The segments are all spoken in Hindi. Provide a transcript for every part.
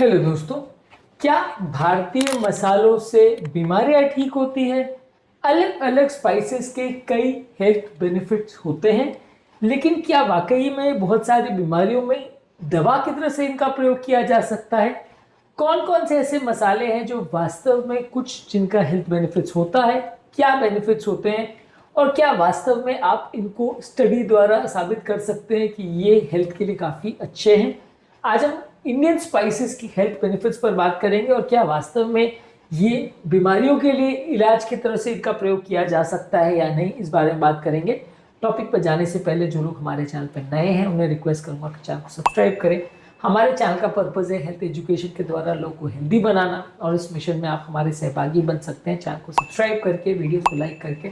हेलो दोस्तों, क्या भारतीय मसालों से बीमारियां ठीक होती हैं? अलग अलग स्पाइसेस के कई हेल्थ बेनिफिट्स होते हैं, लेकिन क्या वाकई में बहुत सारी बीमारियों में दवा की तरह से इनका प्रयोग किया जा सकता है? कौन कौन से ऐसे मसाले हैं जो वास्तव में कुछ जिनका हेल्थ बेनिफिट्स होता है, क्या बेनिफिट्स होते हैं, और क्या वास्तव में आप इनको स्टडी द्वारा साबित कर सकते हैं कि ये हेल्थ के लिए काफ़ी अच्छे हैं? आज हम इंडियन स्पाइसेस की हेल्थ बेनिफिट्स पर बात करेंगे और क्या वास्तव में ये बीमारियों के लिए इलाज की तरह से इनका प्रयोग किया जा सकता है या नहीं, इस बारे में बात करेंगे। टॉपिक पर जाने से पहले जो लोग हमारे चैनल पर नए हैं उन्हें रिक्वेस्ट करूंगा कि चैनल को सब्सक्राइब करें। हमारे चैनल का पर्पज़ है हेल्थ एजुकेशन के द्वारा लोगों को हेल्दी बनाना, और इस मिशन में आप हमारे सहभागी बन सकते हैं चैनल को सब्सक्राइब करके, वीडियो को लाइक करके,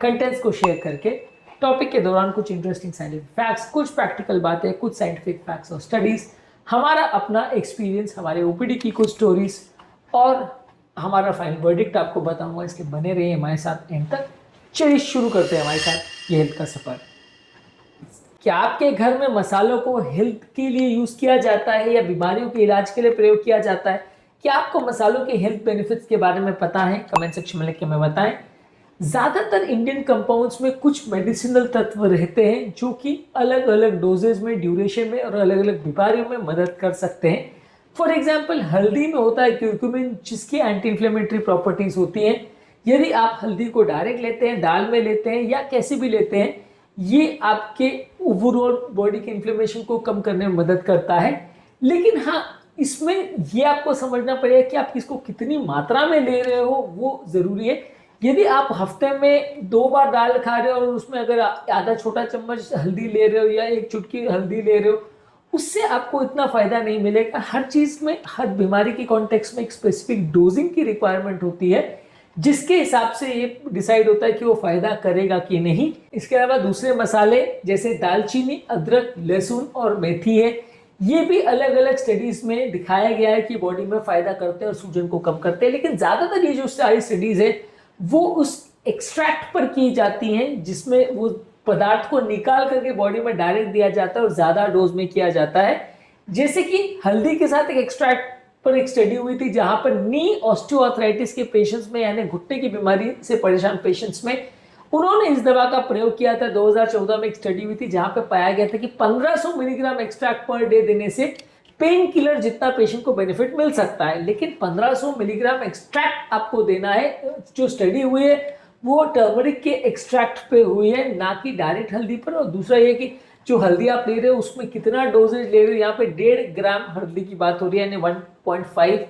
कंटेंट्स को शेयर करके। टॉपिक के दौरान कुछ इंटरेस्टिंग साइंटिफिक फैक्ट्स, कुछ प्रैक्टिकल बातें, कुछ साइंटिफिक फैक्ट्स और स्टडीज़, हमारा अपना एक्सपीरियंस, हमारे ओपीडी की कुछ स्टोरीज और हमारा फाइनल वर्डिक्ट आपको बताऊंगा। इसलिए बने रहिए हमारे साथ एंड तक। चलिए शुरू करते हैं हमारे साथ ये हेल्थ का सफर। क्या आपके घर में मसालों को हेल्थ के लिए यूज किया जाता है या बीमारियों के इलाज के लिए प्रयोग किया जाता है? क्या आपको मसालों के हेल्थ बेनिफिट्स के बारे में पता है? कमेंट सेक्शन में लिख के हमें बताएं। ज्यादातर इंडियन कंपाउंड्स में कुछ मेडिसिनल तत्व रहते हैं जो कि अलग अलग डोजेज में, ड्यूरेशन में और अलग अलग बीमारियों में मदद कर सकते हैं। फॉर एग्जाम्पल, हल्दी में होता है क्यूरक्यूमिन, जिसकी एंटी इंफ्लेमेटरी प्रॉपर्टीज होती हैं। यदि आप हल्दी को डायरेक्ट लेते हैं, दाल में लेते हैं या कैसे भी लेते हैं, ये आपके ओवरऑल बॉडी के इन्फ्लेमेशन को कम करने में मदद करता है। लेकिन हाँ, इसमें ये आपको समझना पड़ेगा कि आप इसको कितनी मात्रा में ले रहे हो, वो जरूरी है। यदि आप हफ्ते में 2 बार दाल खा रहे हो और उसमें अगर आधा छोटा चम्मच हल्दी ले रहे हो या एक चुटकी हल्दी ले रहे हो, उससे आपको इतना फायदा नहीं मिलेगा। हर चीज में, हर बीमारी के कॉन्टेक्स्ट में एक स्पेसिफिक डोजिंग की रिक्वायरमेंट होती है, जिसके हिसाब से ये डिसाइड होता है कि वो फायदा करेगा कि नहीं। इसके अलावा दूसरे मसाले जैसे दालचीनी, अदरक, लहसुन और मेथी है, ये भी अलग अलग स्टडीज में दिखाया गया है कि बॉडी में फायदा करते हैं और सूजन को कम करते हैं। लेकिन ज्यादातर ये जो सारी स्टडीज है वो उस एक्सट्रैक्ट पर की जाती हैं जिसमें वो पदार्थ को निकाल करके बॉडी में डायरेक्ट दिया जाता है और ज्यादा डोज में किया जाता है। जैसे कि हल्दी के साथ एक एक्सट्रैक्ट पर एक स्टडी हुई थी जहां पर नी ऑस्टियोआर्थराइटिस के पेशेंट्स में, यानी घुटने की बीमारी से परेशान पेशेंट्स में, उन्होंने इस दवा का प्रयोग किया था। 2014 में एक स्टडी हुई थी जहां पर पाया गया था कि 1500 मिलीग्राम एक्सट्रैक्ट पर डे देने से पेन किलर जितना पेशेंट को बेनिफिट मिल सकता है। लेकिन 1500 मिलीग्राम एक्सट्रैक्ट आपको देना है। जो स्टडी हुई है वो टर्मरिक के एक्सट्रैक्ट पे हुई है, ना कि डायरेक्ट हल्दी पर। और दूसरा ये कि जो हल्दी आप ले रहे हो उसमें कितना डोजेज ले रहे हो, यहाँ पे 1.5 ग्राम हल्दी की बात हो रही है, यानी 1.5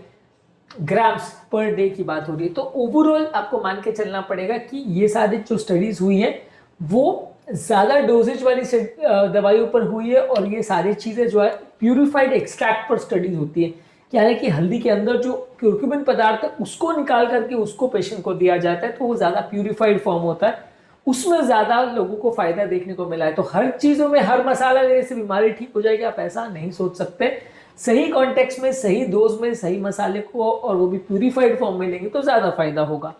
ग्राम्स पर डे की बात हो रही है। तो ओवरऑल आपको मान के चलना पड़ेगा कि ये सारी जो स्टडीज हुई है वो ज्यादा डोजेज वाली दवाइयों पर हुई है, और ये सारी चीजें जो है प्यूरिफाइड एक्सट्रैक्ट पर स्टडीज होती है। यानी कि हल्दी के अंदर जो क्यूरक्यूमिन पदार्थ है उसको निकाल करके उसको पेशेंट को दिया जाता है, तो वो ज्यादा प्यूरिफाइड फॉर्म होता है, उसमें ज्यादा लोगों को फायदा देखने को मिला है। तो हर चीजों में हर मसाला लेने से बीमारी ठीक हो जाएगी, आप ऐसा नहीं सोच सकते। सही कॉन्टेक्स्ट में, सही डोज में, सही मसाले को, और वो भी प्यूरिफाइड फॉर्म में लेंगे तो ज्यादा फायदा होगा।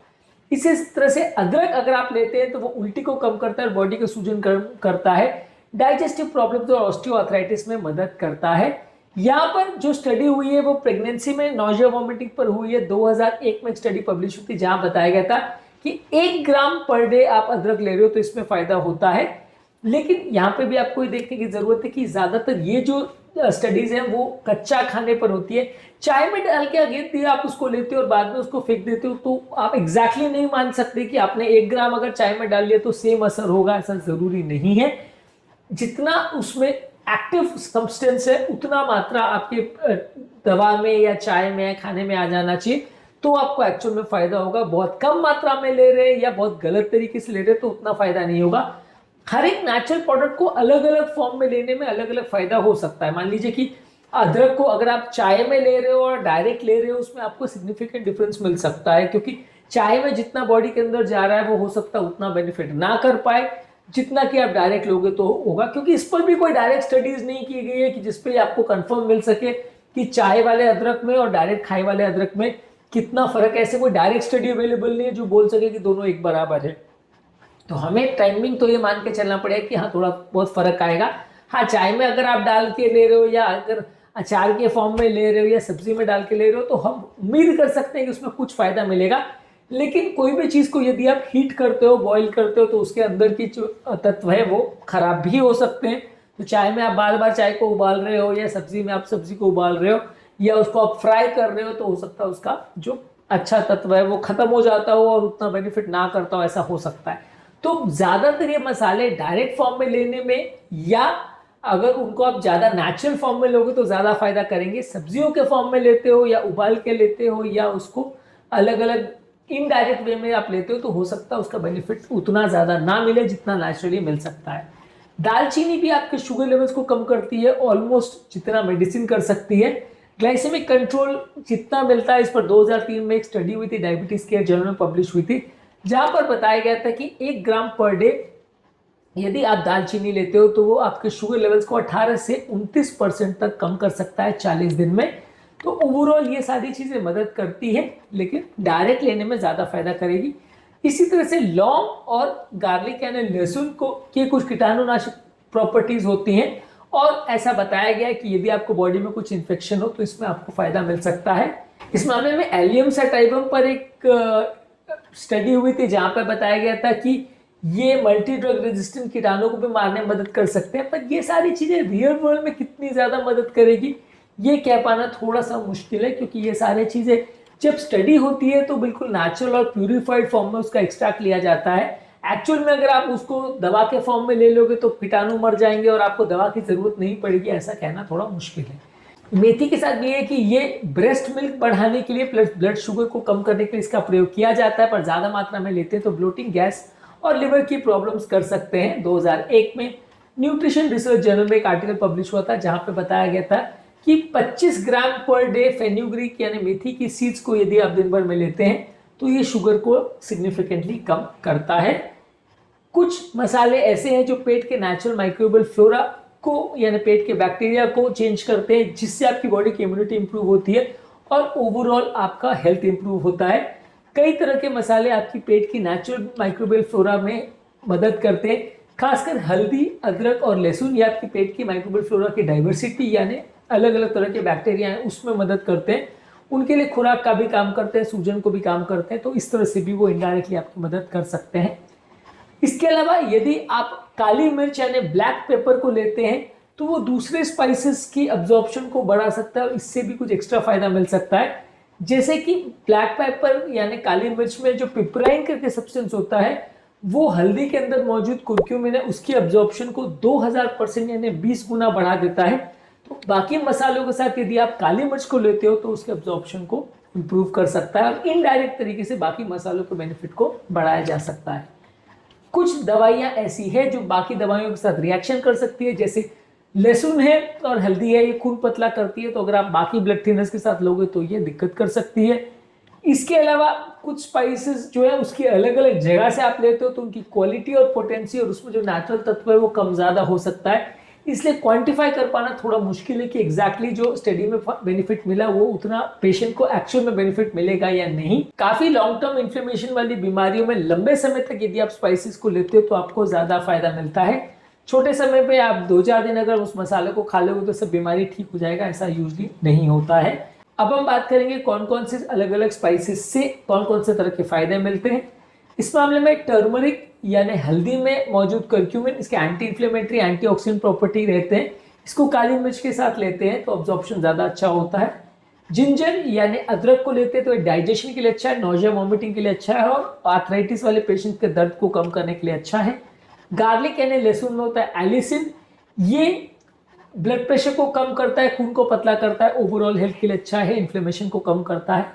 इसी तरह से अदरक अगर आप लेते हैं तो वो उल्टी को कम करता है और बॉडी का सूजन करता है, डाइजेस्टिव प्रॉब्लम और ऑस्टियोआर्थराइटिस में मदद करता है। यहाँ पर जो स्टडी हुई है वो प्रेगनेंसी में नॉजिया वॉमिटिंग पर हुई है। 2001 में एक स्टडी पब्लिश हुई थी जहां बताया गया था कि 1 ग्राम पर डे आप अदरक ले रहे हो तो इसमें फायदा होता है। लेकिन यहाँ पे भी आपको ये देखने की जरूरत है कि ज्यादातर ये जो स्टडीज हैं वो कच्चा खाने पर होती है। चाय में डाल के अगेन दिया आप उसको लेते हो और बाद में उसको फेंक देते हो, तो आप एग्जैक्टली नहीं मान सकते कि आपने 1 ग्राम अगर चाय में डाल लिया तो सेम असर होगा, ऐसा जरूरी नहीं है। जितना उसमें एक्टिव सब्सटेंस है उतना मात्रा आपके दवा में या चाय में या खाने में आ जाना चाहिए, तो आपको एक्चुअल में फायदा होगा। बहुत कम मात्रा में ले रहे हैं या बहुत गलत तरीके से ले रहे हैं तो उतना फायदा नहीं होगा। हर एक नेचुरल प्रोडक्ट को अलग अलग फॉर्म में लेने में अलग अलग फायदा हो सकता है। मान लीजिए कि अदरक को अगर आप चाय में ले रहे हो और डायरेक्ट ले रहे हो, उसमें आपको सिग्निफिकेंट डिफरेंस मिल सकता है, क्योंकि चाय में जितना बॉडी के अंदर जा रहा है वो हो सकता है उतना बेनिफिट ना कर पाए जितना कि आप डायरेक्ट लोगे तो होगा। क्योंकि इस पर भी कोई डायरेक्ट स्टडीज नहीं की गई है कि जिसपे आपको कंफर्म मिल सके कि चाय वाले अदरक में और डायरेक्ट खाए वाले अदरक में कितना फर्क है। ऐसे कोई डायरेक्ट स्टडी अवेलेबल नहीं है जो बोल सके कि दोनों एक बराबर है। तो हमें टाइमिंग तो ये मान के चलना पड़ेगा कि हाँ थोड़ा बहुत फर्क आएगा। हाँ, चाय में अगर आप डाल के ले रहे हो या अगर अचार के फॉर्म में ले रहे हो या सब्जी में डाल के ले रहे हो तो हम उम्मीद कर सकते हैं कि उसमें कुछ फ़ायदा मिलेगा। लेकिन कोई भी चीज़ को यदि आप हीट करते हो, बॉईल करते हो, तो उसके अंदर की जो तत्व है वो खराब भी हो सकते हैं। तो चाय में आप बार बार चाय को उबाल रहे हो या सब्जी में आप सब्जी को उबाल रहे हो या उसको आप फ्राई कर रहे हो, तो हो सकता है उसका जो अच्छा तत्व है वो खत्म हो जाता हो और उतना बेनिफिट ना करता हो, ऐसा हो सकता है। तो ज़्यादातर ये मसाले डायरेक्ट फॉर्म में लेने में या अगर उनको आप ज़्यादा नेचुरल फॉर्म में लोगे तो ज़्यादा फायदा करेंगे। सब्जियों के फॉर्म में लेते हो या उबाल के लेते हो या उसको अलग अलग इनडायरेक्ट वे में आप लेते हो तो हो सकता है उसका बेनिफिट उतना ज़्यादा ना मिले जितना नेचुरली मिल सकता है। दालचीनी भी आपके शुगर लेवल्स को कम करती है, ऑलमोस्ट जितना मेडिसिन कर सकती है। ग्लाइसेमिक कंट्रोल जितना मिलता है, इस पर 2003 में एक स्टडी हुई थी, डायबिटीज केयर जर्नल में पब्लिश हुई थी, जहां पर बताया गया था कि 1 ग्राम पर डे यदि आप दालचीनी लेते हो तो वो आपके शुगर लेवल्स को 18 से 29% तक कम कर सकता है 40 दिन में। तो ओवरऑल ये सारी चीज़ें मदद करती है, लेकिन डायरेक्ट लेने में ज़्यादा फायदा करेगी। इसी तरह से लौंग और गार्लिक यानी लहसुन को के कुछ कीटाणुनाशक प्रॉपर्टीज होती हैं और ऐसा बताया गया है कि यदि आपको बॉडी में कुछ इन्फेक्शन हो तो इसमें आपको फायदा मिल सकता है। इस मामले में एलियम सटाइवम पर एक स्टडी हुई थी जहां पर बताया गया था कि ये मल्टी ड्रग रेजिस्टेंट कीटाणु को भी मारने में मदद कर सकते हैं, पर ये सारी चीजें रियल वर्ल्ड में कितनी ज्यादा मदद करेगी ये कह पाना थोड़ा सा मुश्किल है, क्योंकि ये सारी चीजें जब स्टडी होती है तो बिल्कुल नेचुरल और प्यूरिफाइड फॉर्म में उसका एक्सट्रैक्ट लिया जाता है। एक्चुअल में अगर आप उसको दवा के फॉर्म में ले लोगे तो कीटाणु मर जाएंगे और आपको दवा की जरूरत नहीं पड़ेगी, ऐसा कहना थोड़ा मुश्किल है। मेथी के साथ ये है कि ये ब्रेस्ट मिल्क बढ़ाने के लिए प्लस ब्लड शुगर को कम करने के लिए इसका प्रयोग किया जाता है, पर ज़्यादा मात्रा में लेते हैं तो ब्लोटिंग, गैस और लिवर की प्रॉब्लम्स कर सकते हैं। 2001 में न्यूट्रिशन रिसर्च जर्नल में एक आर्टिकल पब्लिश हुआ था जहां पे बताया गया था कि 25 ग्राम पर डे फेन्यूग्रीक यानी मेथी की सीड्स को यदि आप दिन भर में लेते हैं तो ये शुगर को सिग्निफिकेंटली कम करता है। कुछ मसाले ऐसे हैं जो पेट के नेचुरल माइक्रोबियल फ्लोरा को यानी पेट के बैक्टीरिया को चेंज करते हैं, जिससे आपकी बॉडी की इम्यूनिटी इंप्रूव होती है और ओवरऑल आपका हेल्थ इंप्रूव होता है। कई तरह के मसाले आपकी पेट की नेचुरल माइक्रोबियल फ्लोरा में मदद करते हैं, खासकर हल्दी, अदरक और लहसुन। ये आपकी पेट की माइक्रोबियल फ्लोरा की डाइवर्सिटी यानी अलग अलग तरह के बैक्टीरिया हैं उसमें मदद करते हैं, उनके लिए खुराक का भी काम करते हैं, सूजन को भी काम करते हैं, तो इस तरह से भी वो इनडायरेक्टली आपकी मदद कर सकते हैं। इसके अलावा यदि आप काली मिर्च यानी ब्लैक पेपर को लेते हैं तो वो दूसरे स्पाइसेस की अब्जॉर्प्शन को बढ़ा सकता है और इससे भी कुछ एक्स्ट्रा फायदा मिल सकता है। जैसे कि ब्लैक पेपर यानी काली मिर्च में जो पिपराइन करके सब्सटेंस होता है वो हल्दी के अंदर मौजूद कुर्क्यूमिन है, उसकी अब्जॉर्प्शन को 2000% यानी 20 गुना बढ़ा देता है। तो बाकी मसालों के साथ यदि आप काली मिर्च को लेते हो तो उसके अब्जॉर्प्शन को इम्प्रूव कर सकता है और इनडायरेक्ट तरीके से बाकी मसालों के बेनिफिट को बढ़ाया जा सकता है। कुछ दवाइयाँ ऐसी है जो बाकी दवाइयों के साथ रिएक्शन कर सकती है, जैसे लहसुन है और हल्दी है, ये खून पतला करती है, तो अगर आप बाकी ब्लड थिनर्स के साथ लोगे तो ये दिक्कत कर सकती है। इसके अलावा कुछ स्पाइसेस जो है उसकी अलग अलग जगह से आप लेते हो तो उनकी क्वालिटी और पोटेंसी और उसमें जो नेचुरल तत्व है वो कम ज़्यादा हो सकता है, इसलिए क्वांटिफाई कर पाना थोड़ा मुश्किल है कि एग्जैक्टली जो स्टडी में बेनिफिट मिला वो उतना पेशेंट को एक्चुअल में बेनिफिट मिलेगा या नहीं। काफी लॉन्ग टर्म इन्फ्लेमेशन वाली बीमारियों में लंबे समय तक यदि आप स्पाइसेस को लेते हो तो आपको ज्यादा फायदा मिलता है। छोटे समय पे आप 2-4 दिन अगर उस मसाले को खा लोगे तो सब बीमारी ठीक हो जाएगा, ऐसा यूजली नहीं होता है। अब हम बात करेंगे कौन कौन से अलग अलग स्पाइसेस से कौन कौन से तरह के फायदे मिलते हैं। इस मामले में टर्मरिक यानी हल्दी में मौजूद कर्क्यूमिन, इसके एंटी इन्फ्लेमेटरी एंटीऑक्सीडेंट प्रॉपर्टी रहते हैं, इसको काली मिर्च के साथ लेते हैं तो अब्जॉर्प्शन ज़्यादा अच्छा होता है। जिंजर यानी अदरक को लेते हैं तो डाइजेशन के लिए अच्छा है, नोजिया वॉमिटिंग के लिए अच्छा है और आर्थराइटिस वाले पेशेंट के दर्द को कम करने के लिए अच्छा है। गार्लिक यानी लहसुन में होता है एलिसिन, ये ब्लड प्रेशर को कम करता है, खून को पतला करता है, ओवरऑल हेल्थ के लिए अच्छा है, इन्फ्लेमेशन को कम करता है।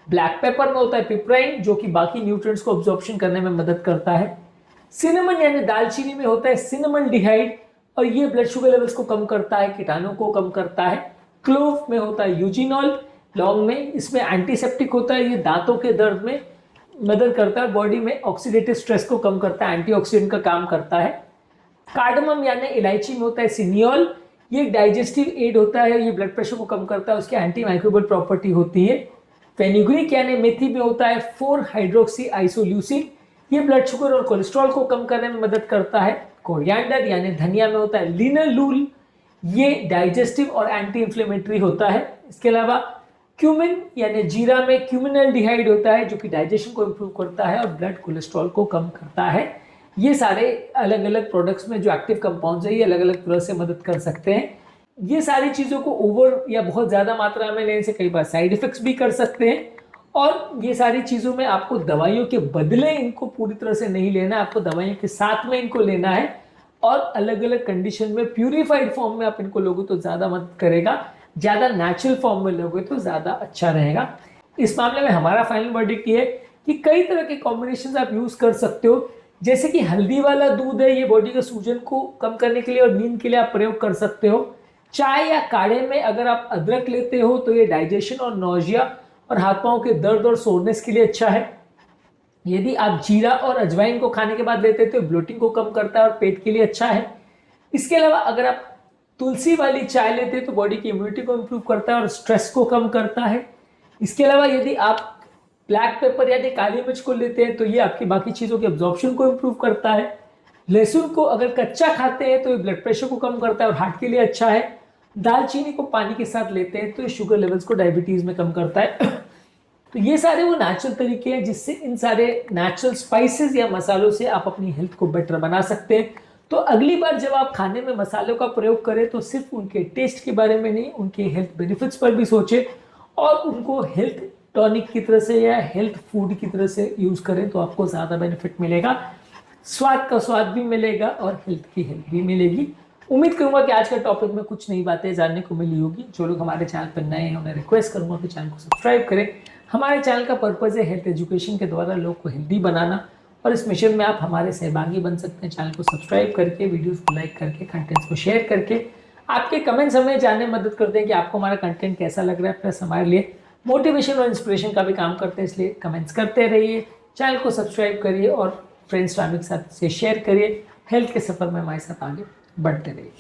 ब्लैक पेपर में होता है पिपराइन जो कि बाकी न्यूट्रिएंट्स को अब्जॉर्प्शन करने में मदद करता है। सिनेमन यानी दालचीनी में होता है सिनेमन डिहाइड और ये ब्लड शुगर लेवल्स को कम करता है, कीटाणु को कम करता है। क्लोव में होता है यूजिनॉल, लौंग में इसमें एंटीसेप्टिक होता है, ये दांतों के दर्द में मदद करता है, बॉडी में ऑक्सीडेटिव स्ट्रेस को कम करता है, एंटीऑक्सीडेंट का काम करता है। कार्डमम यानी इलायची में होता है सिनियोल, ये डाइजेस्टिव एड होता है, ये ब्लड प्रेशर को कम करता है, उसकी एंटी माइक्रोबियल प्रॉपर्टी होती है। फेनुग्रीक यानी मेथी में होता है 4-हाइड्रोक्सी आइसोल्यूसिन, ये ब्लड शुगर और कोलेस्ट्रॉल को कम करने में मदद करता है। कोरिएंडर यानी धनिया में होता है लिनोलूल, ये डाइजेस्टिव और एंटी इंफ्लेमेटरी होता है। इसके अलावा क्यूमिन यानी जीरा में क्यूमिनल्डिहाइड होता है जो कि डाइजेशन को इम्प्रूव करता है और ब्लड कोलेस्ट्रॉल को कम करता है। ये सारे अलग अलग प्रोडक्ट्स में जो एक्टिव कंपाउंड्स है ये अलग अलग तरह से मदद कर सकते हैं। ये सारी चीज़ों को ओवर या बहुत ज़्यादा मात्रा में लेने से कई बार साइड इफेक्ट्स भी कर सकते हैं। और ये सारी चीज़ों में आपको दवाइयों के बदले इनको पूरी तरह से नहीं लेना है, आपको दवाइयों के साथ में इनको लेना है। और अलग अलग कंडीशन में प्यूरिफाइड फॉर्म में आप इनको लोगे तो ज़्यादा मदद करेगा, ज़्यादा नेचुरल फॉर्म में लोगे तो ज़्यादा अच्छा रहेगा। इस मामले में हमारा फाइनल वर्डिक्ट ये है कि कई तरह के कॉम्बिनेशन आप यूज़ कर सकते हो। जैसे कि हल्दी वाला दूध है, ये बॉडी के सूजन को कम करने के लिए और नींद के लिए आप प्रयोग कर सकते हो। चाय या काढ़े में अगर आप अदरक लेते हो तो ये डाइजेशन और नौजिया और हाथ पांव के दर्द और सोरनेस के लिए अच्छा है। यदि आप जीरा और अजवाइन को खाने के बाद लेते हैं तो ब्लोटिंग को कम करता है और पेट के लिए अच्छा है। इसके अलावा अगर आप तुलसी वाली चाय लेते हैं तो बॉडी की इम्यूनिटी को इम्प्रूव करता है और स्ट्रेस को कम करता है। इसके अलावा यदि आप ब्लैक पेपर यानी काली मिर्च को लेते हैं तो ये आपकी बाकी चीज़ों के एब्जॉर्प्शन को इम्प्रूव करता है। लहसुन को अगर कच्चा खाते हैं तो ये ब्लड प्रेशर को कम करता है और हार्ट के लिए अच्छा है। दालचीनी को पानी के साथ लेते हैं तो ये शुगर लेवल्स को डायबिटीज़ में कम करता है। तो ये सारे वो नेचुरल तरीके हैं जिससे इन सारे नेचुरल स्पाइसेस या मसालों से आप अपनी हेल्थ को बेटर बना सकते हैं। तो अगली बार जब आप खाने में मसालों का प्रयोग करें तो सिर्फ उनके टेस्ट के बारे में नहीं, उनके हेल्थ बेनिफिट्स पर भी सोचें और उनको हेल्थ टॉनिक की तरह से या हेल्थ फूड की तरह से यूज़ करें तो आपको ज़्यादा बेनिफिट मिलेगा। स्वाद का स्वाद भी मिलेगा और हेल्थ की हेल्थ भी मिलेगी। उम्मीद करूंगा कि आज का टॉपिक में कुछ नई बातें जानने को मिली होगी। जो लोग हमारे चैनल पर नए हैं उन्हें रिक्वेस्ट करूंगा कि चैनल को सब्सक्राइब करें। हमारे चैनल का पर्पज़ है हेल्थ एजुकेशन के द्वारा लोग को हेल्दी बनाना और इस मिशन में आप हमारे सहभागी बन सकते हैं। चैनल को सब्सक्राइब करके, वीडियोस को लाइक करके, कंटेंट्स को शेयर करके। आपके कमेंट्स हमें जानने में मदद करते हैं कि आपको हमारा कंटेंट कैसा लग रहा है, प्लस हमारे लिए मोटिवेशन और इंस्पिरेशन का भी काम करते हैं। इसलिए कमेंट्स करते रहिए, चैनल को सब्सक्राइब करिए और फ्रेंड्स फैमिली के साथ से शेयर करिए। हेल्थ के सफ़र में हमारे साथ आगे बढ़ते रहिए।